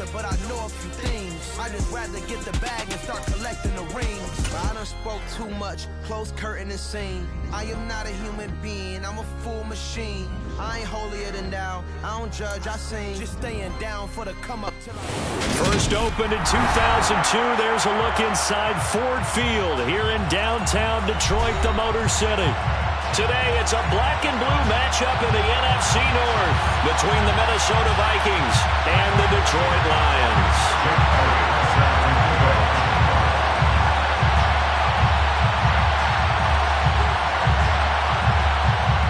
answer, but I know a few things. I just rather get the bag and start collecting the rings. But I done spoke too much, close curtain and scene. I am not a human being, I'm a full machine. I ain't holier than thou, I don't judge, I sing. Just staying down for the come up till First opened in 2002, there's a look inside Ford Field here in downtown Detroit, the Motor City. Today, it's a black and blue matchup in the NFC North between the Minnesota Vikings and the Detroit Lions.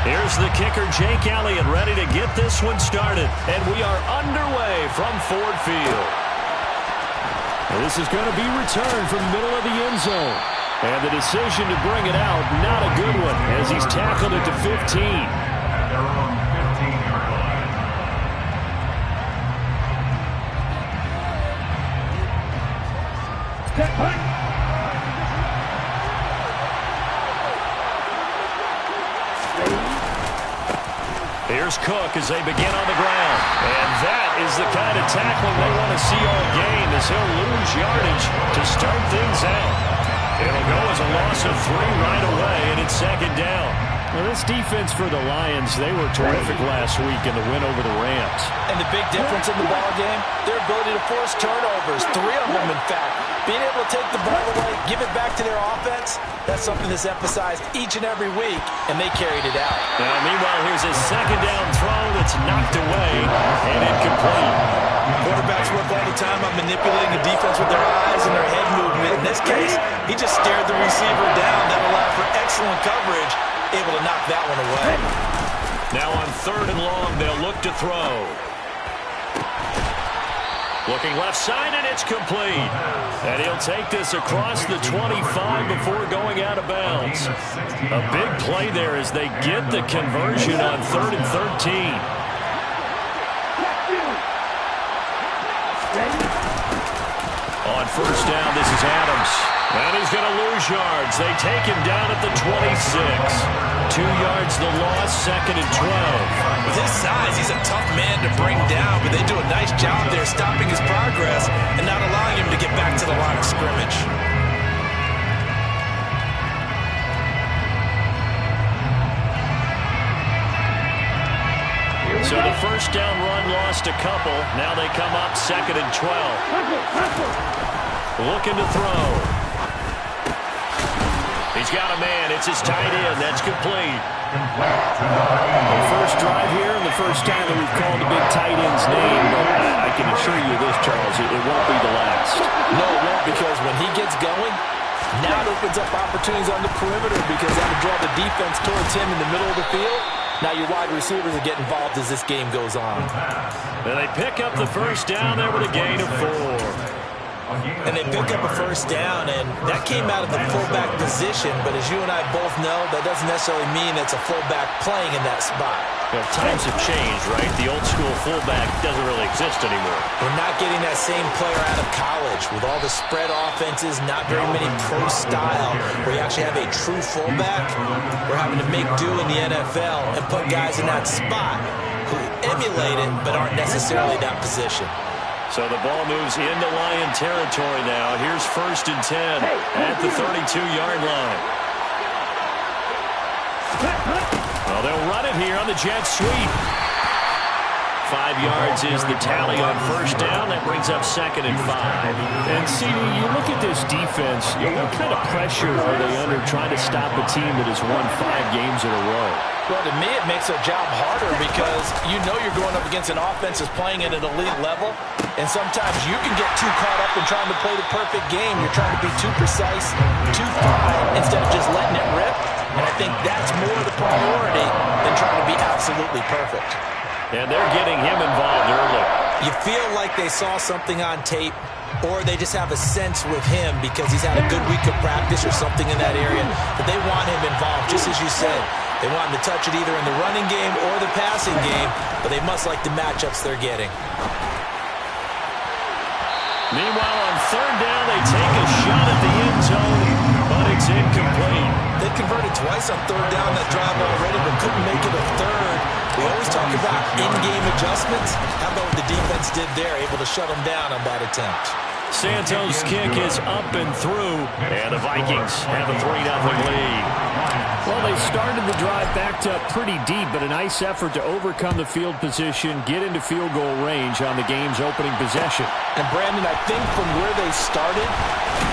Here's the kicker, Jake Elliott, ready to get this one started. And we are underway from Ford Field. And this is going to be returned from the middle of the end zone. And the decision to bring it out, not a good one, as he's tackled it to 15. Here's Cook as they begin on the ground. And that is the kind of tackling they want to see all game, as he'll lose yardage to start things out. It'll go as a loss of 3 right away, and it's second down. Well, this defense for the Lions, they were terrific last week in the win over the Rams. And the big difference in the ball game, their ability to force turnovers, 3 of them, in fact. Being able to take the ball away, give it back to their offense, that's something that's emphasized each and every week, and they carried it out. Now, meanwhile, here's a second down throw that's knocked away and incomplete. Quarterbacks work all the time on manipulating the defense with their eyes and their head movement. In this case, he just stared the receiver down. That allowed for excellent coverage, able to knock that one away. Now on 3rd and long, they'll look to throw. Looking left side, and it's complete. And he'll take this across the 25 before going out of bounds. A big play there as they get the conversion on 3rd and 13. On first down, this is Adams. And he's going to lose yards. They take him down at the 26. 2 yards the loss, 2nd and 12. With his size, he's a tough man to bring down, but they do a nice job there stopping his progress and not allowing him to get back to the line of scrimmage. So the first down run lost a couple. Now they come up 2nd and 12. Looking to throw. He's got a man. It's his tight end. That's complete. The first drive here and the first time that we've called the big tight end's name. But I can assure you this, Charles, it won't be the last. No, it won't, because when he gets going, now it opens up opportunities on the perimeter, because that'll draw the defense towards him in the middle of the field. Now your wide receivers will get involved as this game goes on. And they pick up the first down there with a gain of 4. And they pick up a first down, and that came out of the fullback position. But as you and I both know, that doesn't necessarily mean it's a fullback playing in that spot. Well, times have changed, right? The old school fullback doesn't really exist anymore. We're not getting that same player out of college with all the spread offenses, not very many pro style, where you actually have a true fullback. We're having to make do in the NFL and put guys in that spot who emulate it but aren't necessarily that position. So the ball moves into Lion territory now. Here's 1st and 10 at the 32-yard line. Well, they'll run it here on the jet sweep. 5 yards is the tally on first down. That brings up 2nd and 5. And, CD, you look at this defense, what kind of pressure are they under trying to stop a team that has won 5 games in a row? Well, to me, it makes their job harder, because you know you're going up against an offense that's playing at an elite level, and sometimes you can get too caught up in trying to play the perfect game. You're trying to be too precise, too fine, instead of just letting it rip. And I think that's more the priority than trying to be absolutely perfect. And they're getting him involved early. You feel like they saw something on tape, or they just have a sense with him because he's had a good week of practice or something in that area, that they want him involved, just as you said. They want him to touch it either in the running game or the passing game, but they must like the matchups they're getting. Meanwhile, on 3rd down, they take a shot at the end zone, but it's incomplete. They converted twice on 3rd down that drive already, but couldn't make it a 3rd. We always talk about in-game adjustments. How How about what the defense did there, able to shut them down on that attempt? Santos' kick is up and through, and the Vikings have a 3-0 lead. Well, they started the drive backed up pretty deep, but a nice effort to overcome the field position, get into field goal range on the game's opening possession. And, Brandon, I think from where they started,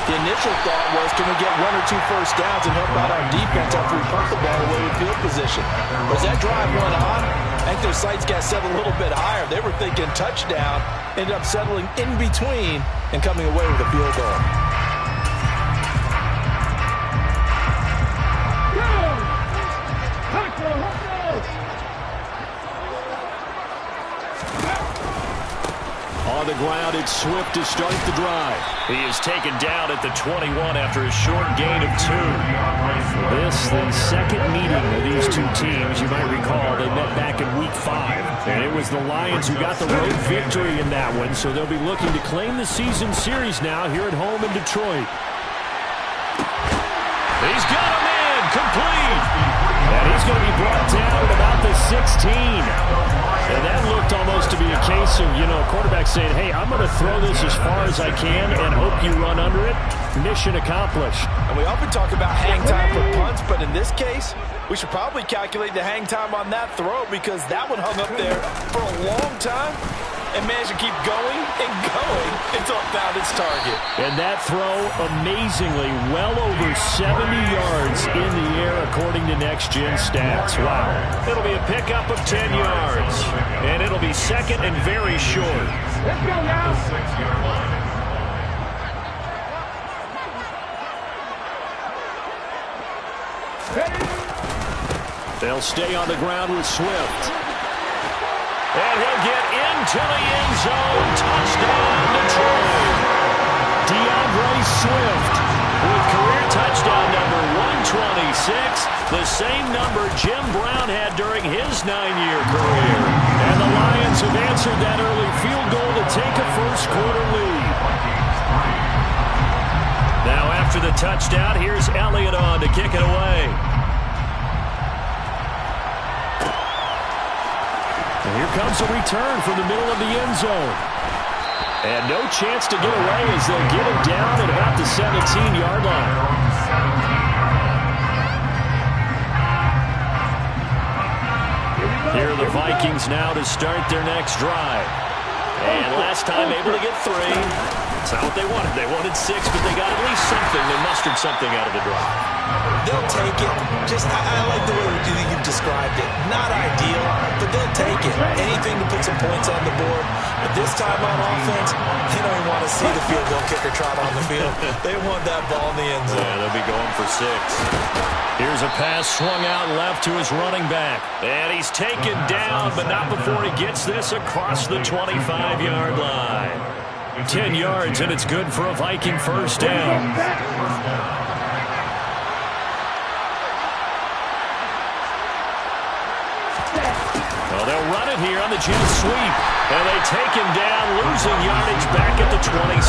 the initial thought was, can we get 1 or 2 first downs and help out our defense after we punt the ball away with field position? But as that drive went on, I think their sights got set a little bit higher. They were thinking touchdown, ended up settling in between and coming away with a field goal. On the ground, it's Swift to start the drive. He is taken down at the 21 after a short gain of 2. This, the second meeting of these two teams, you might recall, they met back in Week 5. And it was the Lions who got the road victory in that one, so they'll be looking to claim the season series now here at home in Detroit. He's got him in, complete. And he's going to be brought down at about the 16. And that looked almost to be a case of, a quarterback saying, hey, I'm going to throw this as far as I can and hope you run under it. Mission accomplished. And we often talk about hang time for punts, but in this case, we should probably calculate the hang time on that throw because that one hung up there for a long time and managed to keep going and going until it found its target. And that throw, amazingly, well over 70 yards in the air according to Next Gen Stats. Wow. It'll be a pickup of 10 yards. And it'll be second and very short. Let's go now. 6-yard line. They'll stay on the ground with Swift. And he'll get into the end zone. Touchdown, Detroit. DeAndre Swift with career touchdown number 126, the same number Jim Brown had during his 9-year career. And the Lions have answered that early field goal to take a first-quarter lead. Now after the touchdown, here's Elliott on to kick it away. And here comes a return from the middle of the end zone. And no chance to get away as they'll get him down at about the 17-yard line. Here are the Vikings now to start their next drive. And last time able to get 3. That's not what they wanted. They wanted 6, but they got at least something. They mustered something out of the drive. They'll take it. I like the way you've described it. Not ideal, but they'll take it. Anything to put some points on the board. But this time on offense, they don't even want to see the field goal kicker trot on the field. They want that ball in the end zone. Yeah, they'll be going for 6. Here's a pass swung out left to his running back. And he's taken down, but not before he gets this across the 25-yard line. 10 yards, and it's good for a Viking first down. Well, they'll run it here on the jet sweep. And they take him down, losing yardage back at the 27.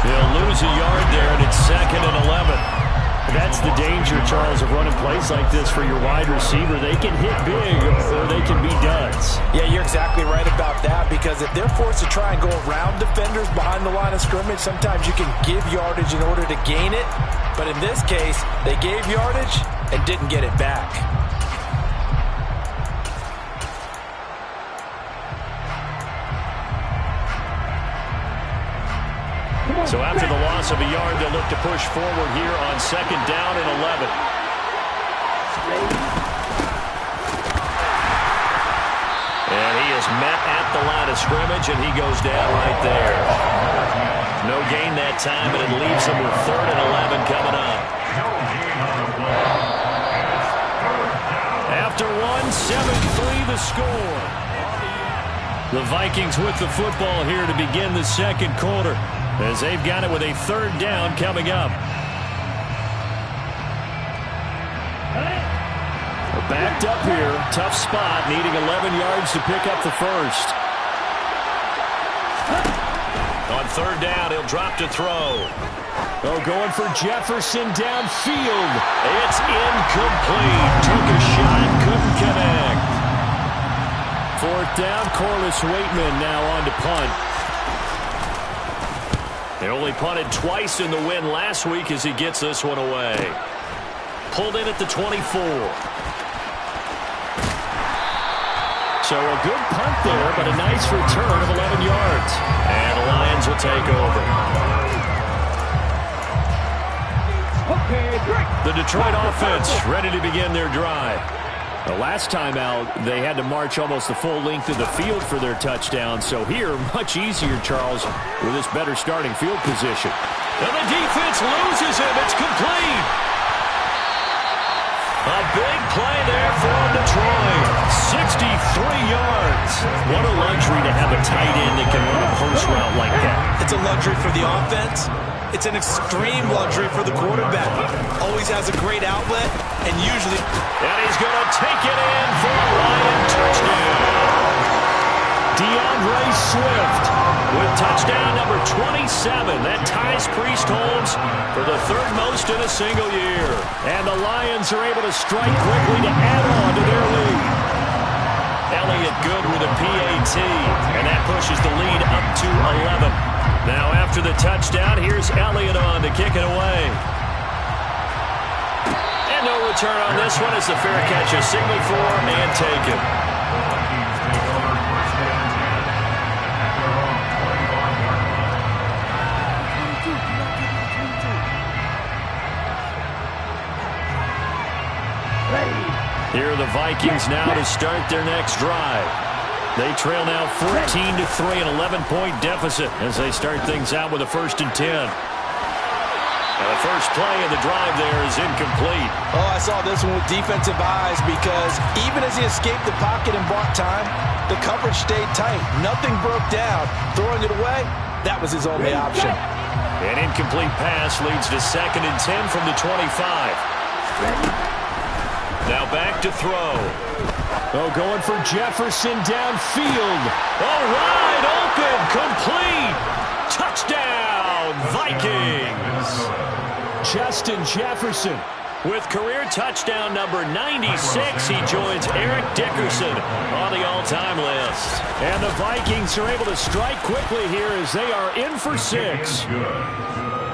They'll lose a yard there, and it's 2nd and 11. That's the danger, Charles, of running plays like this for your wide receiver. They can hit big or they can be duds. Yeah, you're exactly right about that because if they're forced to try and go around defenders behind the line of scrimmage, sometimes you can give yardage in order to gain it. But in this case, they gave yardage and didn't get it back. So after the loss of a yard, they'll look to push forward here on 2nd down and 11. And he is met at the line of scrimmage, and he goes down right there. No gain that time, and it leaves him with 3rd and 11 coming up. After 7-3 the score. The Vikings with the football here to begin the second quarter, as they've got it with a 3rd down coming up. We're backed up here. Tough spot, needing 11 yards to pick up the first. On 3rd down, he'll drop to throw. Oh, going for Jefferson downfield. It's incomplete. Took a shot, couldn't connect. 4th down, Corliss Waitman now on to punt. They only punted twice in the win last week as he gets this one away. Pulled in at the 24. So a good punt there, but a nice return of 11 yards. And the Lions will take over. The Detroit offense ready to begin their drive. The last time out, they had to march almost the full length of the field for their touchdown. So here, much easier, Charles, with this better starting field position. And the defense loses him. It's complete. A big play there for Detroit. 63 yards. What a luxury to have a tight end that can run a post route like that. It's a luxury for the offense. It's an extreme luxury for the quarterback. Always has a great outlet, and usually... And he's going to take it in for a Lion touchdown. DeAndre Swift with touchdown number 27. That ties Priest Holmes for the 3rd most in a single year. And the Lions are able to strike quickly to add on to their lead. Elliott good with a PAT, and that pushes the lead up to 11. Now after the touchdown, here's Elliott on to kick it away. And no return on this one as the fair catch is signaled for and taken. Here are the Vikings now to start their next drive. They trail now 14-3, an 11-point deficit as they start things out with a 1st and 10. And the first play of the drive there is incomplete. Oh, I saw this one with defensive eyes because even as he escaped the pocket and bought time, the coverage stayed tight. Nothing broke down. Throwing it away, that was his only option. An incomplete pass leads to 2nd and 10 from the 25. Now back to throw. Oh, going for Jefferson downfield. Oh, wide open, complete. Touchdown, Vikings. Justin Jefferson. With career touchdown number 96, he joins Eric Dickerson on the all-time list. And the Vikings are able to strike quickly here as they are in for 6.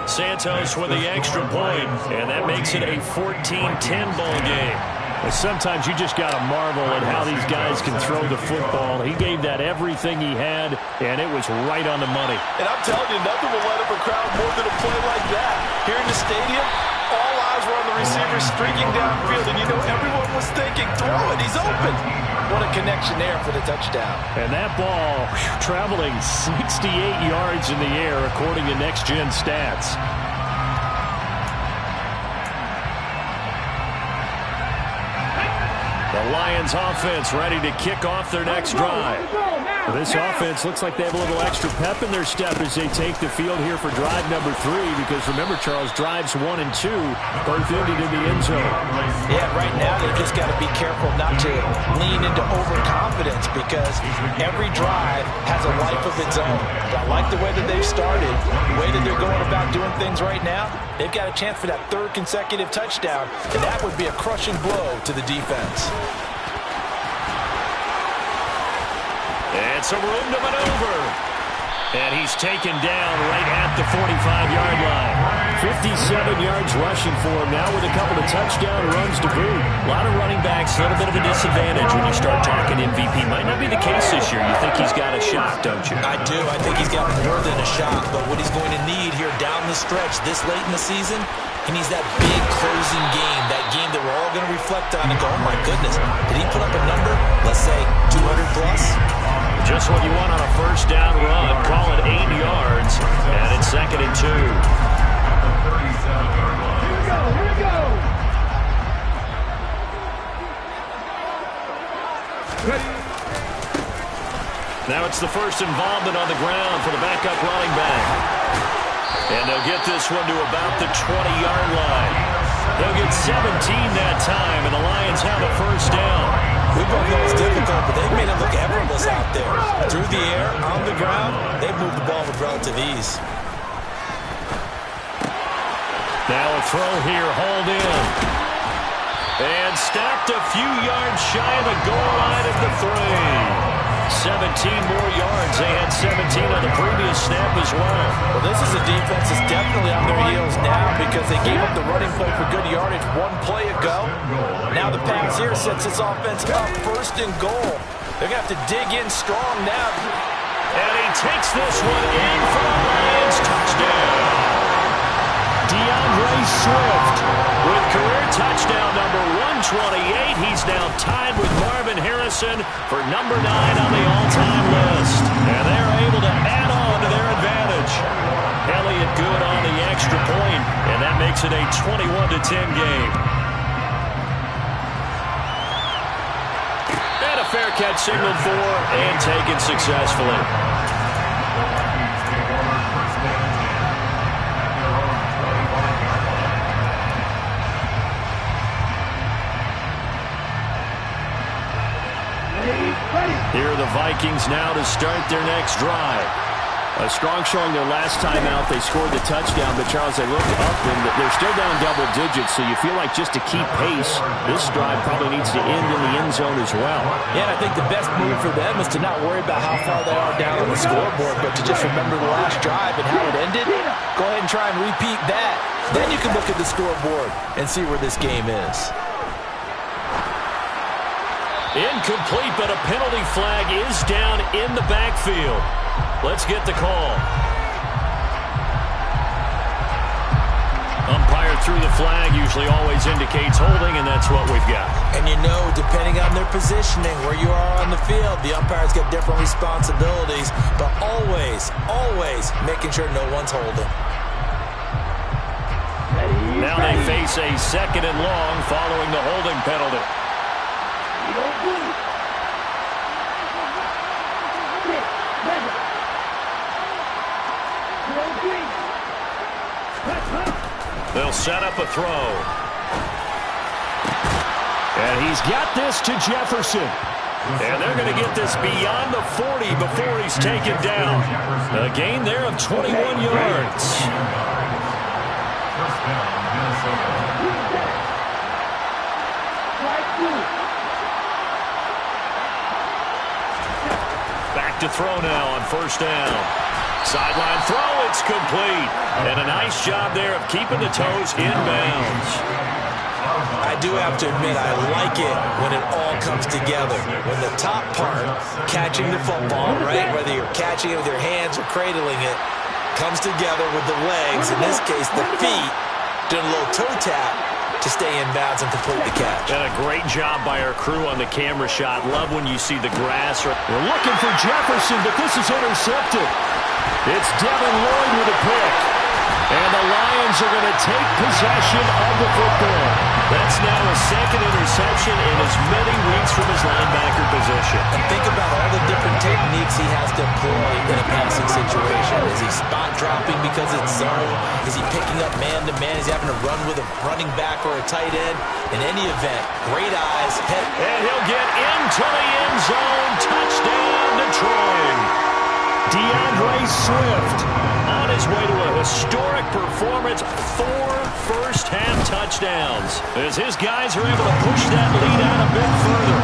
Santos with the extra point, and that makes it a 14-10 ball game. Sometimes you just got to marvel at how these guys can throw the football. He gave that everything he had, and it was right on the money. And I'm telling you, nothing will light up a crowd more than a play like that. Here in the stadium, all eyes were on the receiver streaking downfield, and you know everyone was thinking, throw it, he's open. What a connection there for the touchdown. And that ball traveling 68 yards in the air, according to Next Gen Stats. The Lions offense ready to kick off their next drive. This offense looks like they have a little extra pep in their step as they take the field here for drive number 3, because remember, Charles, drives 1 and 2 both ended in the end zone. Yeah, right now they just got to be careful not to lean into overconfidence, because every drive has a life of its own. But I like the way that they've started, the way that they're going about doing things right now. They've got a chance for that 3rd consecutive touchdown, and that would be a crushing blow to the defense. And some room to maneuver. And he's taken down right at the 45-yard line. 57 yards rushing for him now with a couple of touchdown runs to boot. A lot of running backs, a little bit of a disadvantage when you start talking MVP. Might not be the case this year. You think he's got a shot, don't you? I do. I think he's got more than a shot. But what he's going to need here down the stretch this late in the season, he needs that big closing game, that game that we're all going to reflect on and go, oh my goodness, did he put up a number, let's say 200 plus? Just what you want on a 1st down run. Call it 8 yards, and it's 2nd and 2. Here we go. Now it's the first involvement on the ground for the backup running back. And they'll get this one to about the 20-yard line. They'll get 17 that time, and the Lions have a 1st down. We both know it's difficult, but they've made it look effortless out there. Through the air, on the ground, they've moved the ball with relative ease. Now a throw here, hold in. And stopped a few yards shy of the goal line of the 3. 17 more yards. They had 17 on the previous snap as well. Well, this is a defense that's definitely on their heels now because they gave up the running play for good yardage one play ago. Now the pass here sets this offense up 1st and goal. They're going to have to dig in strong now. And he takes this one in for the Lions. Touchdown. DeAndre Swift with career touchdown number 128. He's now tied with Marvin Harrison for number 9 on the all-time list. And they're able to add on to their advantage. Elliott good on the extra point, and that makes it a 21-10 game. And a fair catch signaled for and taken successfully. Here are the Vikings now to start their next drive. A strong showing their last time out. They scored the touchdown, but Charles, they looked up and they're still down double digits, so you feel like just to keep pace, this drive probably needs to end in the end zone as well. Yeah, and I think the best move for them is to not worry about how far they are down on the scoreboard, but to just remember the last drive and how it ended. Go ahead and try and repeat that. Then you can look at the scoreboard and see where this game is. Incomplete, but a penalty flag is down in the backfield. Let's get the call. Umpire threw the flag, usually always indicates holding, and that's what we've got. And you know, depending on their positioning, where you are on the field, the umpire's got different responsibilities, but always, always making sure no one's holding. Now they face a 2nd and long following the holding penalty. They'll set up a throw. And he's got this to Jefferson. And they're going to get this beyond the 40 before he's taken down. A gain there of 21 yards. Back to throw now on 1st down. Sideline throw, it's complete. And a nice job there of keeping the toes in bounds. I do have to admit, I like it when it all comes together. When the top part, catching the football, right, whether you're catching it with your hands or cradling it, comes together with the legs, in this case the feet, doing a little toe tap to stay in bounds and complete the catch. And a great job by our crew on the camera shot. Love when you see the grass. We're looking for Jefferson, but this is intercepted. It's Devin Lloyd with a pick. And the Lions are going to take possession of the football. That's now a 2nd interception in as many weeks from his linebacker position. And think about all the different techniques he has to employ in a passing situation. Is he spot dropping because it's zone? Is he picking up man-to-man? Is he having to run with a running back or a tight end? In any event, great eyes. And he'll get into the end zone. Touchdown, Detroit. DeAndre Swift on his way to a historic performance, 4 first-half touchdowns, as his guys are able to push that lead out a bit further.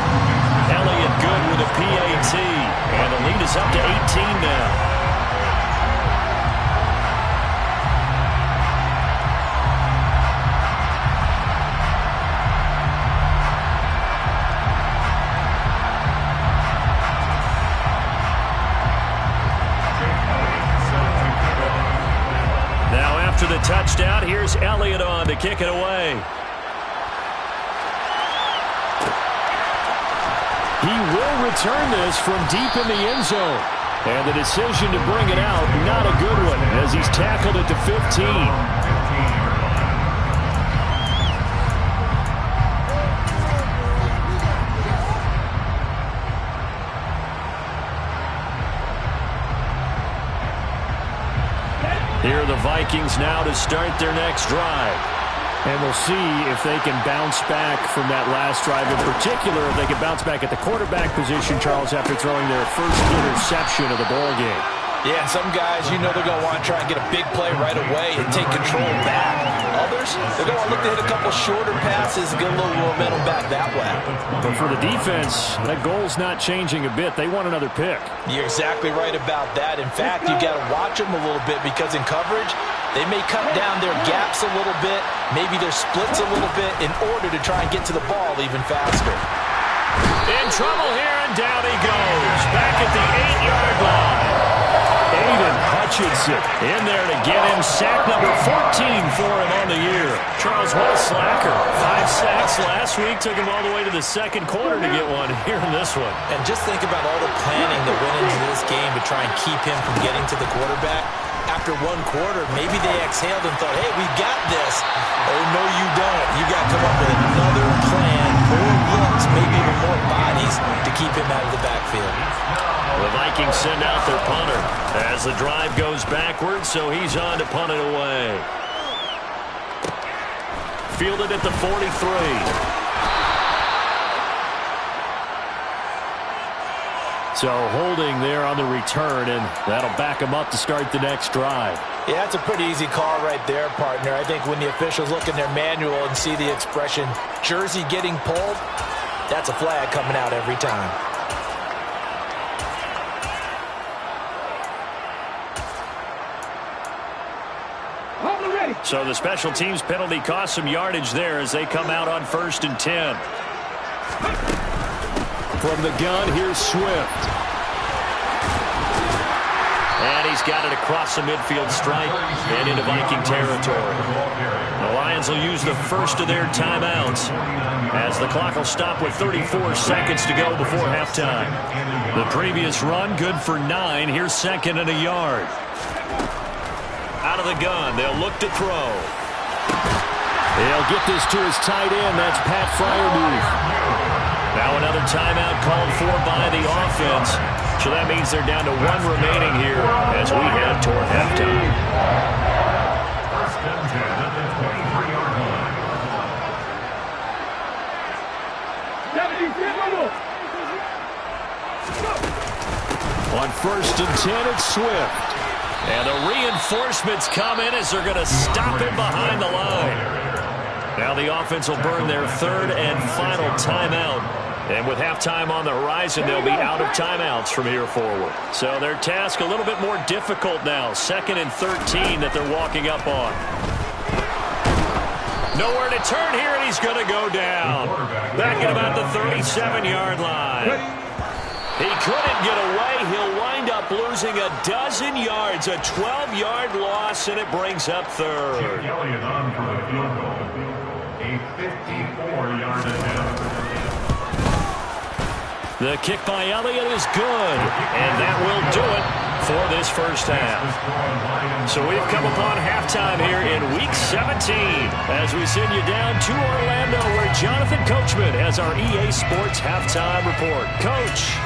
Elliott good with a PAT, and the lead is up to 18 now. After the touchdown, here's Elliott on to kick it away. He will return this from deep in the end zone. And the decision to bring it out, not a good one, as he's tackled at the 15. Here are the Vikings now to start their next drive. And we'll see if they can bounce back from that last drive. In particular, if they can bounce back at the quarterback position, Charles, after throwing their first interception of the ballgame. Yeah, and some guys, you know they're going to want to try and get a big play right away and take control back. Others, receivers, they're going to look to hit a couple shorter passes, get a little momentum back that way. But for the defense, that goal's not changing a bit. They want another pick. You're exactly right about that. In fact, you got to watch them a little bit because in coverage, they may cut down their gaps a little bit, maybe their splits a little bit in order to try and get to the ball even faster. In trouble here, and down he goes. Back at the 8-yard line. Aiden Hutchinson in there to get him. Sack number 14 for him on the year. Charles, what a slacker. 5 sacks last week. Took him all the way to the second quarter to get one here in this one. And just think about all the planning that went into this game to try and keep him from getting to the quarterback. After one quarter, maybe they exhaled and thought, hey, we got this. Oh, no, you don't. You got to come up with another plan, more looks, maybe even more bodies to keep him out of the backfield. The Vikings send out their punter as the drive goes backwards, so he's on to punt it away. Fielded at the 43. So holding there on the return, and that'll back him up to start the next drive. Yeah, that's a pretty easy call right there, partner. I think when the officials look in their manual and see the expression, jersey getting pulled, that's a flag coming out every time. So the special teams penalty cost some yardage there as they come out on 1st and 10. From the gun, here's Swift. And he's got it across the midfield stripe and into Viking territory. The Lions will use the first of their timeouts as the clock will stop with 34 seconds to go before halftime. The previous run, good for 9. Here's 2nd and a yard. Out of the gun, they'll look to throw. He'll get this to his tight end. That's Pat Freiermuth. Now another timeout called for by the offense. So that means they're down to 1 remaining here as we head toward halftime. First and 10 at the 23-yard line. On 1st and 10, it's Swift. And the reinforcements come in as they're going to stop him behind the line. Now the offense will burn their 3rd and final timeout. And with halftime on the horizon, they'll be out of timeouts from here forward. So their task a little bit more difficult now. 2nd and 13 that they're walking up on. Nowhere to turn here, and he's going to go down. Back at about the 37-yard line. He couldn't get away. He'll wind up losing a dozen yards. A 12-yard loss, and it brings up 3rd. Kelly is on for the field goal. A 54-yard attempt. The kick by Elliott is good, and that will do it for this first half. So we've come upon halftime here in Week 17 as we send you down to Orlando where Jonathan Coachman has our EA Sports Halftime Report. Coach.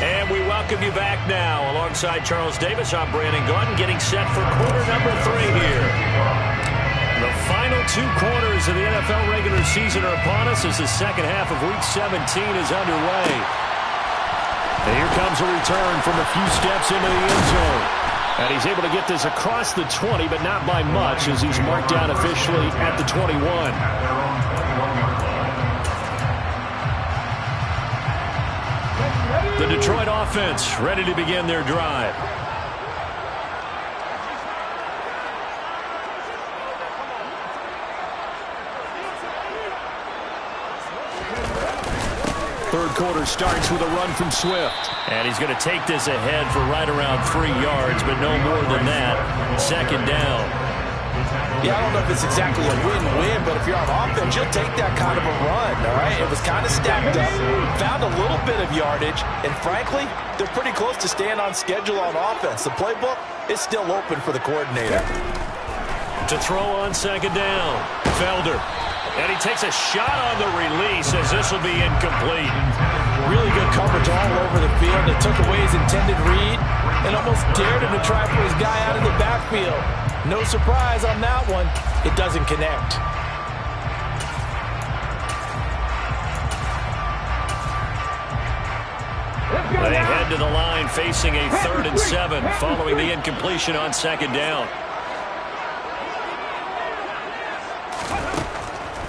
And we welcome you back now. Alongside Charles Davis, I'm Brandon Gordon, getting set for quarter number 3 here. The final 2 quarters of the NFL regular season are upon us as the second half of Week 17 is underway. And here comes a return from a few steps into the end zone. And he's able to get this across the 20, but not by much as he's marked down officially at the 21. The Detroit offense ready to begin their drive. Third quarter starts with a run from Swift. And he's going to take this ahead for right around 3 yards, but no more than that. 2nd down. Yeah, I don't know if it's exactly a win-win, but if you're on offense, you'll take that kind of a run, all right? It was kind of stacked up, found a little bit of yardage, and frankly, they're pretty close to staying on schedule on offense. The playbook is still open for the coordinator. To throw on 2nd down, Felder. And he takes a shot on the release as this will be incomplete. Really good coverage all over the field. It took away his intended read and almost dared him to try for his guy out of the backfield. No surprise on that one. It doesn't connect. They head to the line facing a 3rd and 7 following the incompletion on 2nd down.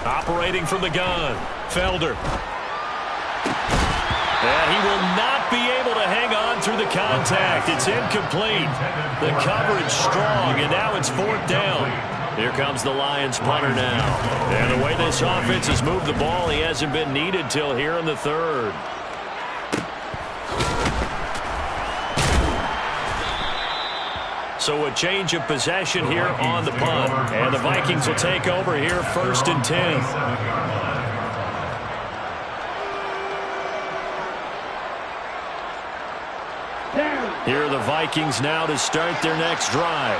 Operating from the gun, Felder. And he will not be able to hang on through the contact. It's incomplete. The coverage strong, and now it's 4th down. Here comes the Lions punter now. And the way this offense has moved the ball, he hasn't been needed till here in the 3rd. So a change of possession here on the punt. And the Vikings will take over here 1st and 10. Here are the Vikings now to start their next drive.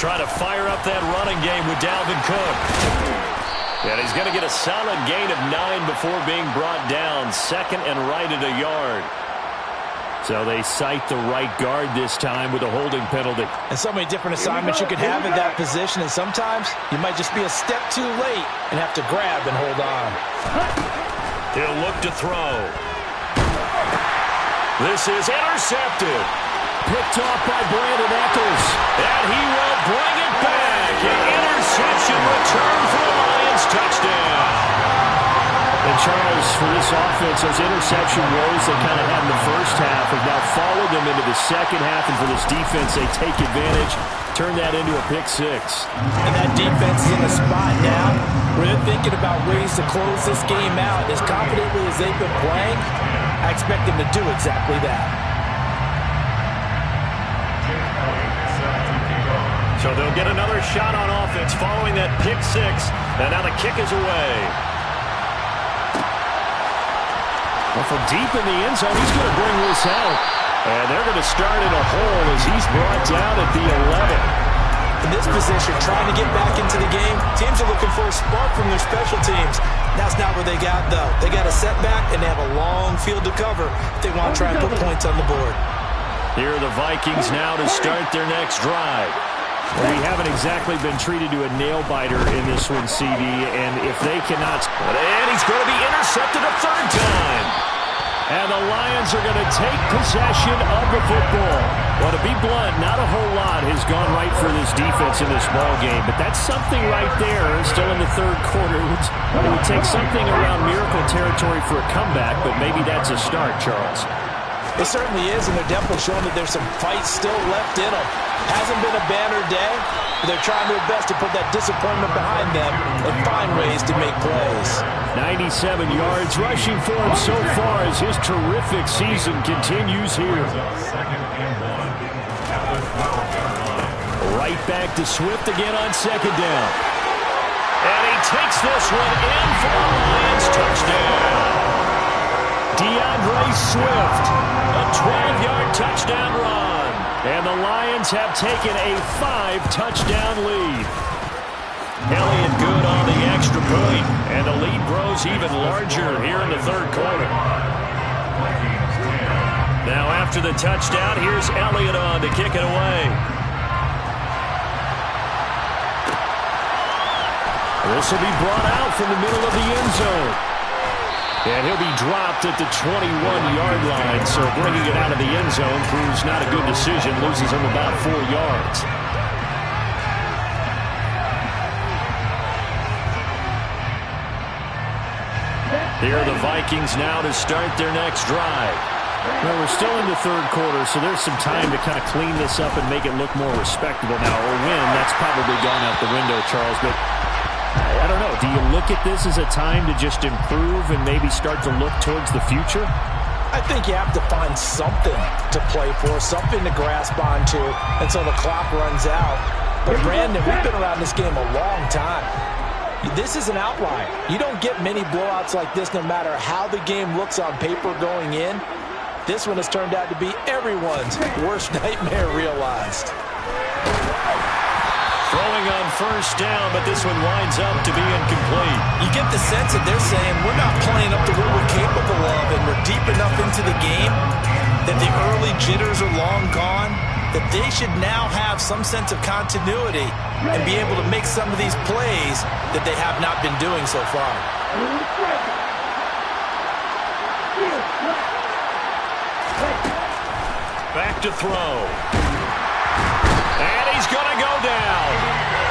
Try to fire up that running game with Dalvin Cook. And he's going to get a solid gain of 9 before being brought down. 2nd and right at a yard. So they cite the right guard this time with a holding penalty. And so many different assignments you could have in that position, and sometimes you might just be a step too late and have to grab and hold on. He'll look to throw. This is intercepted. Picked off by Brandon Eccles. And he will bring it back. An interception return for the Lions. Touchdown. And Charles, for this offense, those interception woes they kind of had in the first half have now followed them into the second half. And for this defense, they take advantage, turn that into a pick 6. And that defense is in a spot now where they're thinking about ways to close this game out. As confidently as they've been playing, I expect them to do exactly that. So they'll get another shot on offense following that pick 6. And now the kick is away. Well, from deep in the end zone, he's going to bring this out. And they're going to start in a hole as he's brought down at the 11. In this position, trying to get back into the game, teams are looking for a spark from their special teams. That's not what they got, though. They got a setback, and they have a long field to cover if they want to try and put points on the board. Here are the Vikings now to start their next drive. Well, we haven't exactly been treated to a nail-biter in this one, CD, and if they cannot... And he's going to be intercepted a 3rd time. And the Lions are going to take possession of the football. Well, to be blunt, not a whole lot has gone right for this defense in this ball game, but that's something right there. Still in the 3rd quarter. It would take something around miracle territory for a comeback, but maybe that's a start, Charles. It certainly is, and they're definitely showing that there's some fight still left in them. Hasn't been a banner day, but they're trying their best to put that disappointment behind them and find ways to make plays. 97 yards rushing for him so far as his terrific season continues here. Right back to Swift again on 2nd down. And he takes this one in for the Lions. Touchdown. DeAndre Swift, a 12-yard touchdown run. And the Lions have taken a 5-touchdown lead. Elliott good on the extra point, and the lead grows even larger here in the 3rd quarter. Now after the touchdown, here's Elliott on to kick it away. This will be brought out from the middle of the end zone. And he'll be dropped at the 21-yard line, so bringing it out of the end zone proves not a good decision, loses him about 4 yards. Here are the Vikings now to start their next drive. Well, we're still in the 3rd quarter, so there's some time to kind of clean this up and make it look more respectable now. Or win, that's probably gone out the window, Charles, but I don't know. Do you look at this as a time to just improve and maybe start to look towards the future? I think you have to find something to play for, something to grasp onto until the clock runs out. But, Brandon, we've been around this game a long time. This is an outlier. You don't get many blowouts like this no matter how the game looks on paper going in. This one has turned out to be everyone's worst nightmare realized. Throwing on 1st down, but this one winds up to be incomplete. You get the sense that they're saying we're not playing up to what we're capable of, and we're deep enough into the game that the early jitters are long gone, that they should now have some sense of continuity and be able to make some of these plays that they have not been doing so far. Back to throw. And he's going to go down.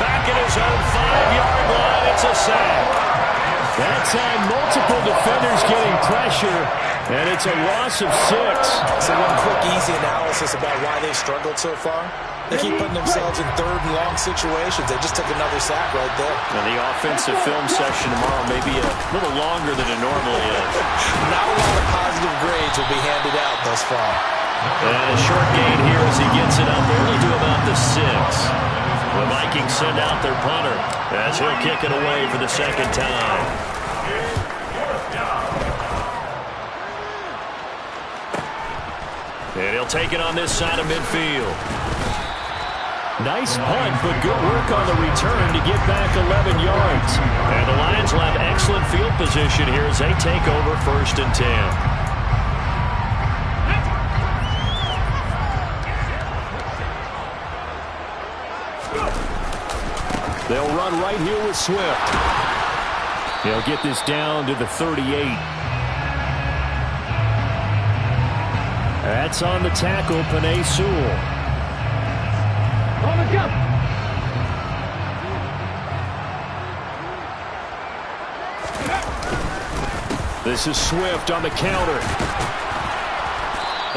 Back at his own 5-yard line. It's a sack. That time, multiple defenders getting pressure, and it's a loss of 6. So one quick, easy analysis about why they've struggled so far. They keep putting themselves in third and long situations. They just took another sack right there. And the offensive film session tomorrow may be a little longer than it normally is. Not a lot of positive grades will be handed out thus far. And a short gain here as he gets it up early to about the 6. The Vikings send out their punter as he'll kick it away for the second time. And he'll take it on this side of midfield. Nice punt, but good work on the return to get back 11 yards. And the Lions will have excellent field position here as they take over 1st and 10. They'll run right here with Swift. They'll get this down to the 38. That's on the tackle, Penei Sewell. On the jump. This is Swift on the counter.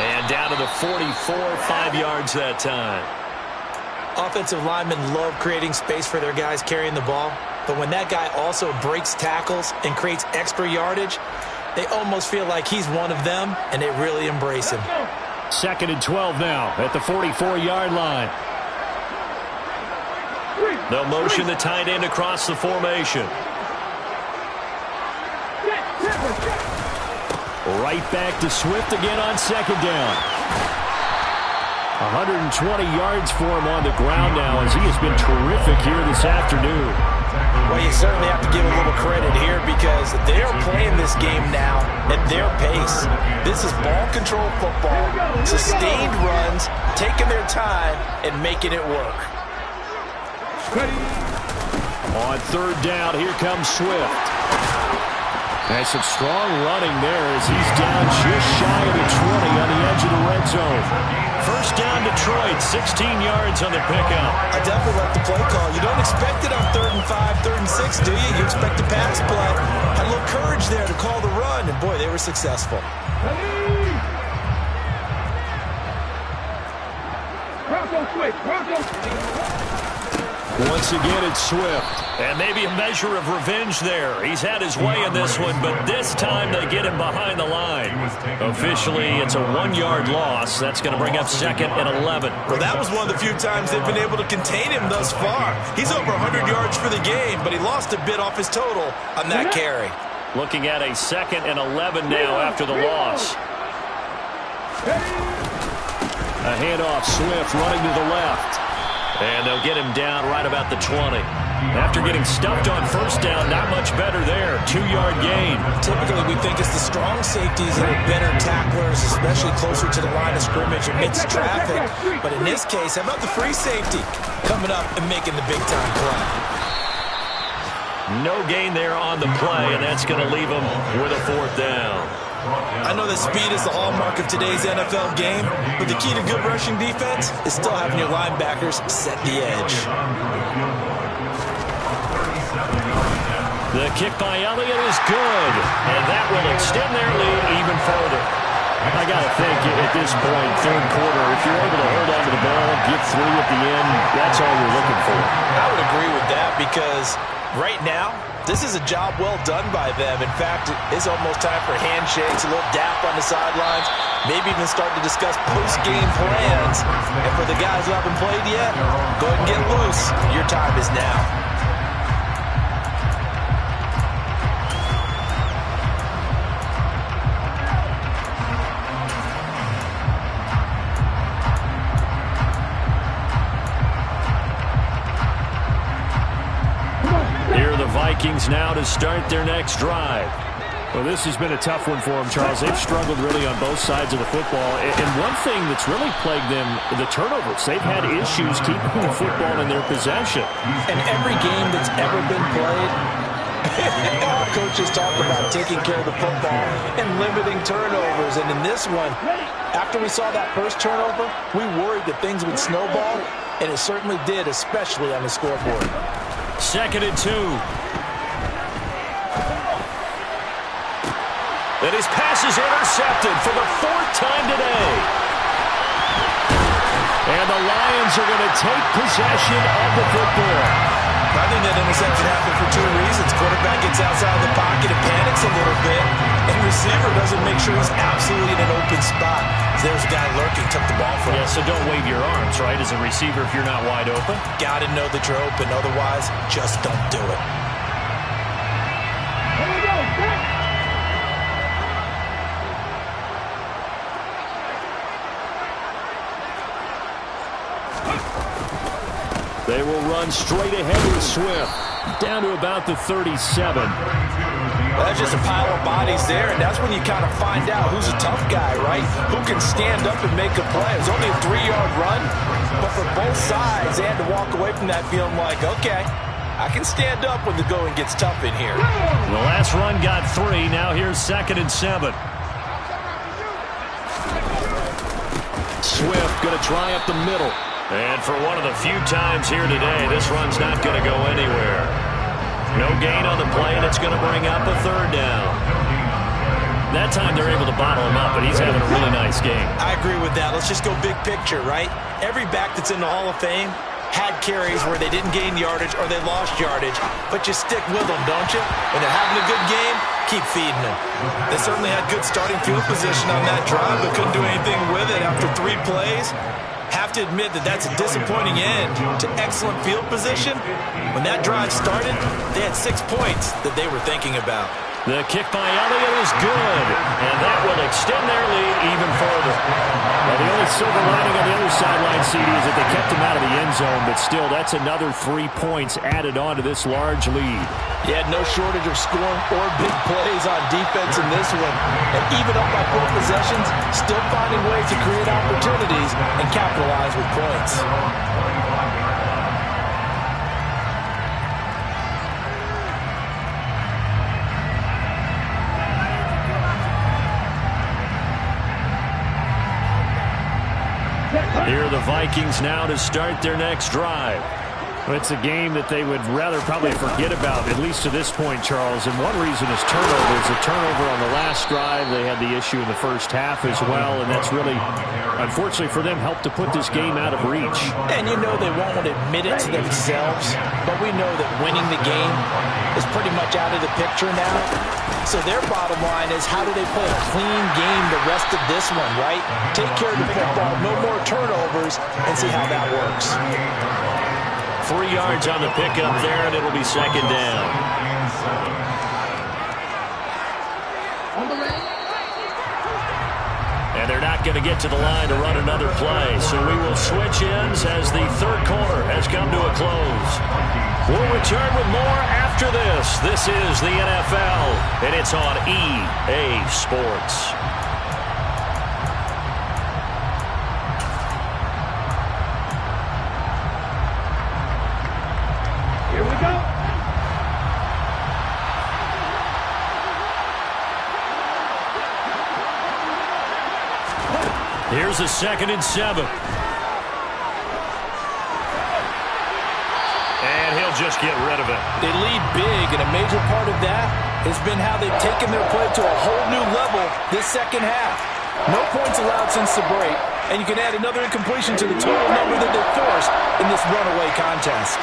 And down to the 44, 5 yards that time. Offensive linemen love creating space for their guys carrying the ball, but when that guy also breaks tackles and creates extra yardage, they almost feel like he's one of them, and they really embrace him. 2nd and 12 now at the 44-yard line. They'll motion the tight end across the formation. Right back to Swift again on 2nd down. 120 yards for him on the ground now as he has been terrific here this afternoon. Well, you certainly have to give a little credit here because they're playing this game now at their pace. This is ball control football, sustained runs, taking their time, and making it work. On 3rd down, here comes Swift. And some strong running there as he's down just shy of the 20 on the edge of the red zone. 1st down Detroit, 16 yards on the pickup. I definitely like the play call. You don't expect it on 3rd and 5, 3rd and 6, do you? You expect a pass play. Had a little courage there to call the run, and boy, they were successful. Once again, it's Swift. And maybe a measure of revenge there. He's had his way in this one, but this time they get him behind the line. Officially, it's a 1-yard loss. That's going to bring up 2nd and 11. Well, that was one of the few times they've been able to contain him thus far. He's over 100 yards for the game, but he lost a bit off his total on that carry. Looking at a 2nd and 11 now after the loss. A handoff, Swift running to the left. And they'll get him down right about the 20. After getting stuffed on 1st down, not much better there. 2-yard gain. Typically, we think it's the strong safeties that are better tacklers, especially closer to the line of scrimmage amidst traffic. But in this case, how about the free safety coming up and making the big-time play? No gain there on the play, and that's going to leave him with a 4th down. I know that speed is the hallmark of today's NFL game, but the key to good rushing defense is still having your linebackers set the edge. The kick by Elliott is good, and that will extend their lead even further. I got to think at this point, 3rd quarter, if you're able to hold on to the ball, get 3 at the end, that's all you're looking for. I would agree with that because right now, this is a job well done by them. In fact, it's almost time for handshakes, a little dap on the sidelines, maybe even start to discuss post-game plans. And for the guys who haven't played yet, go ahead and get loose. Your time is now. Vikings now to start their next drive. Well, this has been a tough one for them, Charles. They've struggled really on both sides of the football. And one thing that's really plagued them, the turnovers. They've had issues keeping the football in their possession. And every game that's ever been played, our coaches talk about taking care of the football and limiting turnovers. And in this one, After we saw that first turnover, we worried that things would snowball, and it certainly did, especially on the scoreboard. 2nd and 2. And his pass is intercepted for the 4th time today. And the Lions are going to take possession of the football. I think that interception happened for 2 reasons. Quarterback gets outside of the pocket and panics a little bit, and receiver doesn't make sure he's absolutely in an open spot. So there's a guy lurking, took the ball from him. Yeah, so don't wave your arms, right, as a receiver if you're not wide open. Got to know that you're open. Otherwise, just don't do it. They will run straight ahead with Swift, down to about the 37. That's just a pile of bodies there, and that's when you kind of find out who's a tough guy, right? Who can stand up and make a play. It's only a 3-yard run, but for both sides, they had to walk away from that feeling like, okay, I can stand up when the going gets tough in here. The last run got 3. Now here's 2nd and 7. Swift going to try up the middle. And for one of the few times here today, this run's not going to go anywhere. No gain on the play, and it's going to bring up a 3rd down. That time they're able to bottle him up, but he's having a really nice game. I agree with that. Let's just go big picture, right? Every back that's in the Hall of Fame had carries where they didn't gain yardage or they lost yardage, but you stick with them, don't you? When they're having a good game, keep feeding them. They certainly had good starting field position on that drive, but couldn't do anything with it after 3 plays. Have to admit that that's a disappointing end to excellent field position. When that drive started, they had 6 points that they were thinking about. The kick by Elliott is good, and that will extend their lead even further. Well, the only silver lining on the other sideline, CD, is that they kept him out of the end zone, but still, that's another 3 points added on to this large lead. You had no shortage of scoring or big plays on defense in this one. And even up by 4 possessions, still finding ways to create opportunities and capitalize with points. Here are the Vikings now to start their next drive. Well, it's a game that they would rather probably forget about, at least to this point, Charles. And one reason is turnovers. A turnover on the last drive. They had the issue in the first half as well, and that's really, unfortunately for them, helped to put this game out of reach. And you know they won't admit it to themselves, but we know that winning the game is pretty much out of the picture now. So their bottom line is, how do they play a clean game the rest of this one, right? Take care of the football, no more turnovers, and see how that works. 3 yards on the pickup there, and it'll be 2nd down. And they're not going to get to the line to run another play, so we will switch ends as the 3rd quarter has come to a close. We'll return with more after this. This is the NFL, and it's on EA Sports. Here we go. Here's a 2nd and 7. And he'll just get rid of it. They lead big, and a major part of that has been how they've taken their play to a whole new level this second half. No points allowed since the break, and you can add another incompletion to the total number that they forced in this runaway contest.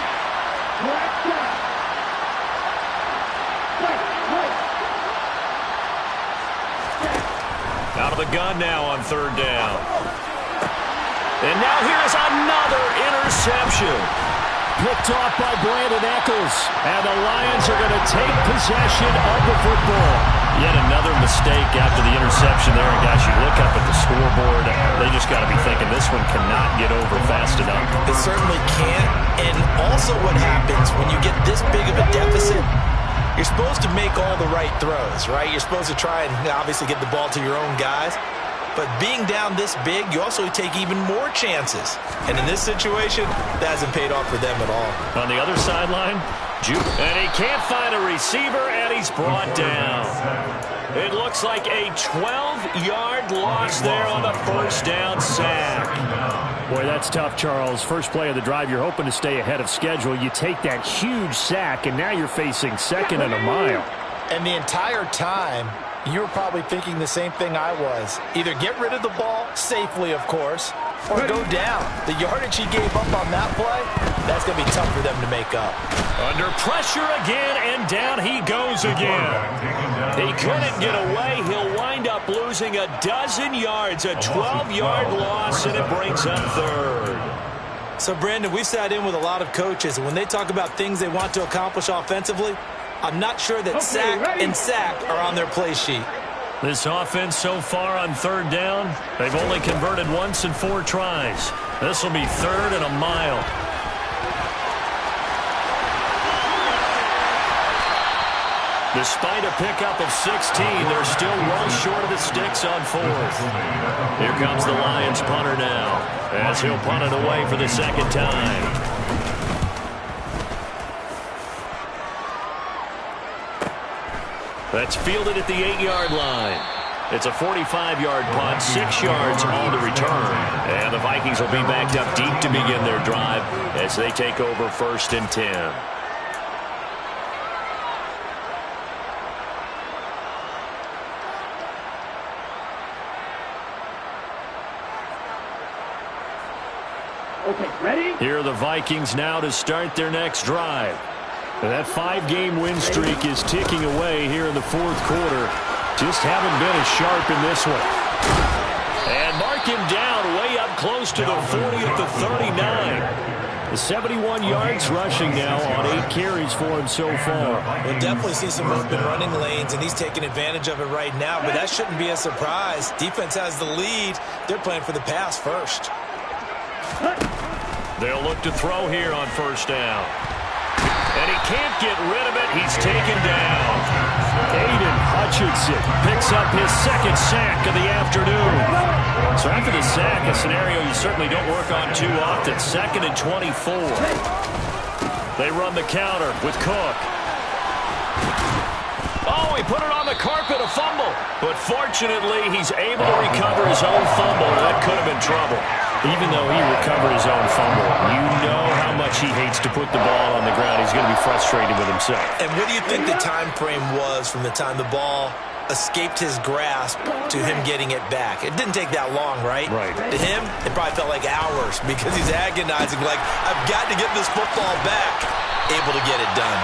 Out of the gun now on 3rd down. And now here's another interception. Picked off by Brandon Eccles. And the Lions are going to take possession of the football. Yet another mistake after the interception there. And guys, you look up at the scoreboard, they just got to be thinking this one cannot get over fast enough. It certainly can't. And also what happens when you get this big of a deficit, you're supposed to make all the right throws, right? You're supposed to try and obviously get the ball to your own guys. But being down this big, you also take even more chances. And in this situation, that hasn't paid off for them at all. On the other sideline, And he can't find a receiver, and he's brought down. It looks like a 12-yard loss there on the first down sack. Boy, that's tough, Charles. First play of the drive, you're hoping to stay ahead of schedule. You take that huge sack, and now you're facing 2nd and a mile. And the entire time, you were probably thinking the same thing I was. Either get rid of the ball, safely, of course, or go down. The yardage he gave up on that play, that's going to be tough for them to make up. Under pressure again, and down he goes again. He couldn't get away. He'll wind up losing a dozen yards, a 12-yard loss, and it brings up 3rd. So, Brandon, we've sat in with a lot of coaches, and when they talk about things they want to accomplish offensively, I'm not sure that sack and sack are on their play sheet. This offense so far on 3rd down, they've only converted once in 4 tries. This will be 3rd and a mile. Despite a pickup of 16, they're still well short of the sticks on 4th. Here comes the Lions punter now, as he'll punt it away for the 2nd time. That's fielded at the 8-yard line. It's a 45-yard punt, 6 yards on the return. And the Vikings will be backed up deep to begin their drive as they take over 1st and 10. Okay, ready? Here are the Vikings now to start their next drive. That 5-game win streak is ticking away here in the 4th quarter. Just haven't been as sharp in this one. And mark him down way up close to the 40 at the 39. The 71 yards rushing now on 8 carries for him so far. We'll definitely see some open running lanes, and he's taking advantage of it right now, but that shouldn't be a surprise. Defense has the lead. They're playing for the pass first. They'll look to throw here on 1st down. And he can't get rid of it. He's taken down. Aiden Hutchinson Picks up his 2nd sack of the afternoon. So after the sack, a scenario you certainly don't work on too often. 2nd and 24. They run the counter with Cook. Oh, he put it on the carpet, a fumble. But fortunately, he's able to recover his own fumble. That could have been trouble. Even though he recovered his own fumble, you know how much he hates to put the ball on the ground. He's going to be frustrated with himself. And what do you think the time frame was from the time the ball escaped his grasp to him getting it back? It didn't take that long, right? Right. To him, it probably felt like hours because he's agonizing, like, I've got to get this football back. Able to get it done.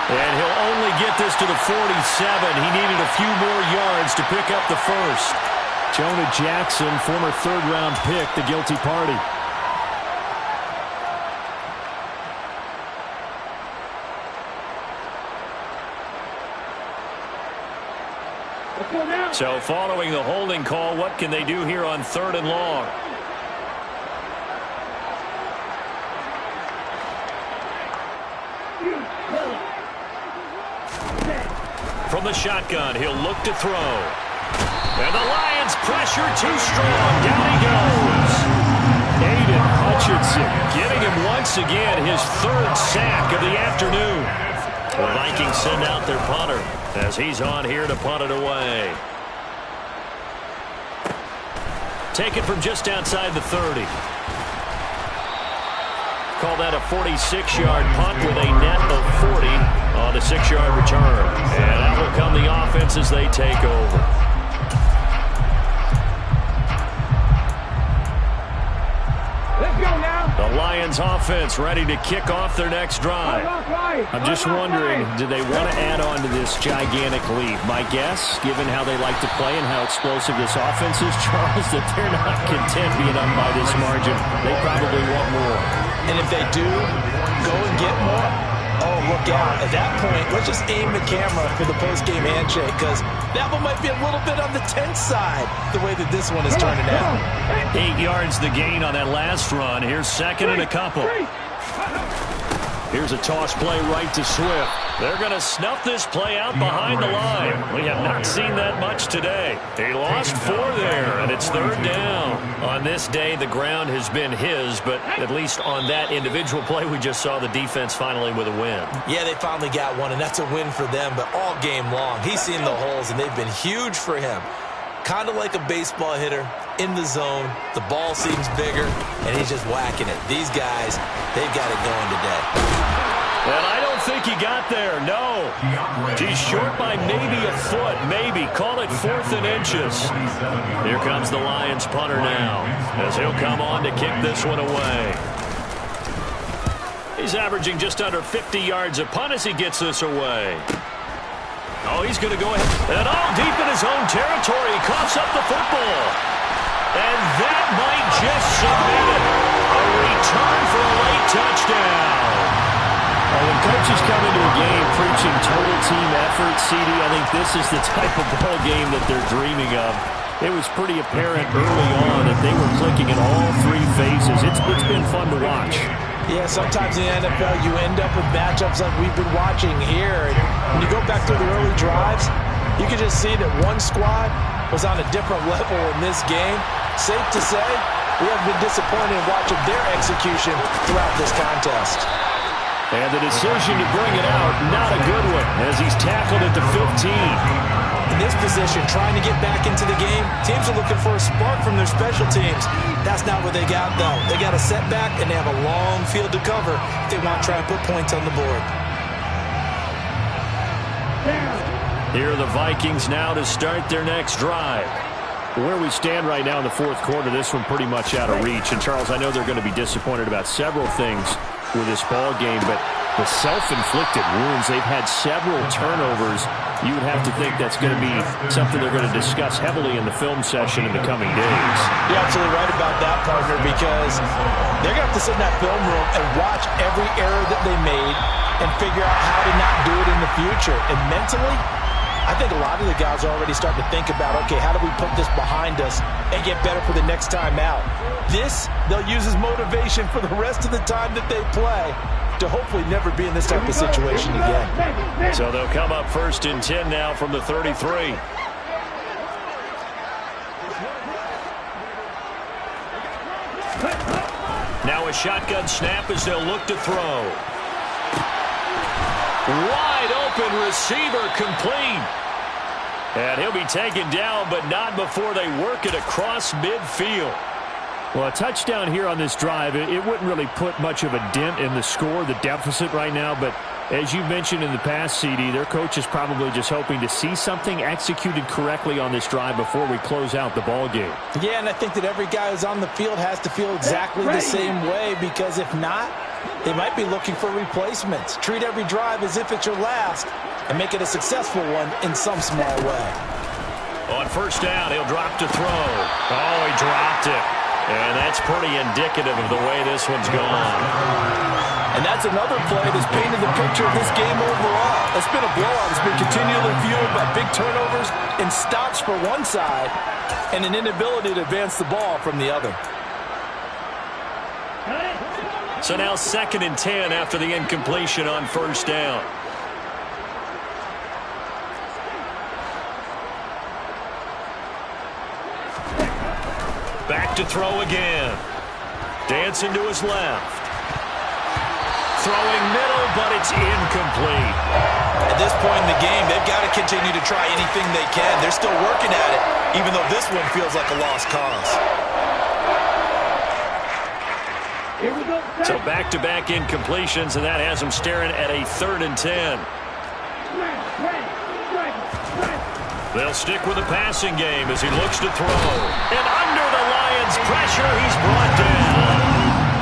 And he'll only get this to the 47. He needed a few more yards to pick up the 1st. Jonah Jackson, former 3rd-round pick, the guilty party. So following the holding call, what can they do here on 3rd and long? From the shotgun, he'll look to throw. And the Lions pressure too strong. Down he goes. Aiden Hutchinson Giving him once again his 3rd sack of the afternoon. The Vikings send out their punter as he's on here to punt it away. Taken from just outside the 30. Call that a 46-yard punt with a net of 40 on the 6-yard return. And out will come the offense as they take over. The Lions offense ready to kick off their next drive. I'm just wondering, do they want to add on to this gigantic lead? My guess, given how they like to play and how explosive this offense is, Charles, that they're not content being up by this margin. They probably want more. And if they do go and get more, oh, look out. At that point, let's just aim the camera for the post-game handshake because that one might be a little bit on the tense side, the way that this one is turning out. 8 yards the gain on that last run. Here's 2nd and a couple. Here's a toss play right to Swift. They're going to snuff this play out behind the line. We have not seen that much today. He lost 4 there, and it's 3rd down. On this day, the ground has been his, but at least on that individual play, we just saw the defense finally with a win. Yeah, they finally got one, and that's a win for them, but all game long, he's seen the holes, and they've been huge for him. Kind of like a baseball hitter in the zone. The ball seems bigger, and he's just whacking it. These guys, they've got it going today. And I don't think he got there, no. He's short by maybe a foot, maybe. Call it 4th and inches. Here comes the Lions punter now, as he'll come on to kick this one away. He's averaging just under 50 yards a punt as he gets this away. Oh, he's going to go ahead. And all deep in his own territory. He coughs up the football. And that might just submit it. A return for a late touchdown. Well, when coaches come into a game preaching total team effort, CD, I think this is the type of ball game that they're dreaming of. It was pretty apparent early on that they were clicking in all 3 phases. It's been fun to watch. Yeah, sometimes in the NFL you end up with matchups like we've been watching here. And when you go back through the early drives, you can just see that one squad was on a different level in this game. Safe to say, we have been disappointed in watching their execution throughout this contest. And the decision to bring it out, not a good one, as he's tackled at the 15. In this position, trying to get back into the game, teams are looking for a spark from their special teams. That's not what they got, though. They got a setback, and they have a long field to cover if they want to try and put points on the board. Here are the Vikings now to start their next drive. Where we stand right now in the 4th quarter, this one pretty much out of reach. And, Charles, I know they're going to be disappointed about several things with this ball game, but the self-inflicted wounds, they've had several turnovers. You would have to think that's going to be something they're going to discuss heavily in the film session in the coming days. You're absolutely right about that, partner, because they're going to have to sit in that film room and watch every error that they made and figure out how to not do it in the future. And mentally, I think a lot of the guys are already starting to think about, okay, how do we put this behind us and get better for the next time out? This, they'll use as motivation for the rest of the time that they play to hopefully never be in this type of situation again. So they'll come up 1st and 10 now from the 33. Now a shotgun snap as they'll look to throw. Wide open receiver complete. And he'll be taken down, but not before they work it across midfield. Well, a touchdown here on this drive, it wouldn't really put much of a dent in the score, the deficit right now. But as you mentioned in the past, CD, their coach is probably just hoping to see something executed correctly on this drive before we close out the ball game. Yeah, and I think that every guy who's on the field has to feel exactly the same way, because if not, they might be looking for replacements. Treat every drive as if it's your last and make it a successful one in some small way. On 1st down, he'll drop to throw. Oh, he dropped it. And that's pretty indicative of the way this one's gone. And that's another play that's painted the picture of this game overall. It's been a blowout. It's been continually fueled by big turnovers and stops for one side and an inability to advance the ball from the other. So now 2nd and 10 after the incompletion on 1st down. Back to throw again. Dancing to his left. Throwing middle, but it's incomplete. At this point in the game, they've got to continue to try anything they can. They're still working at it, even though this one feels like a lost cause. So back-to-back incompletions, and that has them staring at a 3rd and 10. They'll stick with the passing game as he looks to throw. And under the Lions' pressure, he's brought down.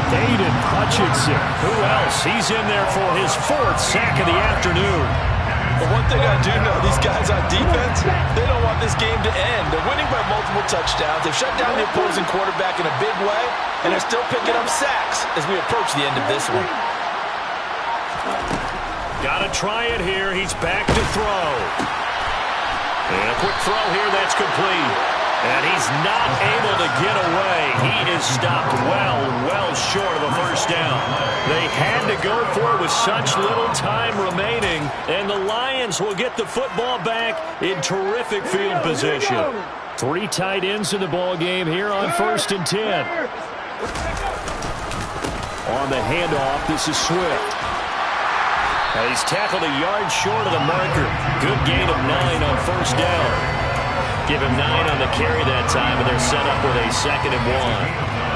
Aiden Hutchinson. Who else? He's in there for his 4th sack of the afternoon. But one thing I do know, these guys on defense, they don't want this game to end. They're winning by multiple touchdowns. They've shut down the opposing quarterback in a big way, and they're still picking up sacks as we approach the end of this one. Got to try it here. He's back to throw. And a quick throw here that's complete. And he's not able to get away. He is stopped well short of a first down. They had to go for it with such little time remaining, and the Lions will get the football back in terrific field position. 3 tight ends in the ball game here on 1st and 10. On the handoff, this is Swift. He's tackled a yard short of the marker. Good gain of 9 on first down. Give him 9 on the carry that time, and they're set up with a 2nd and 1.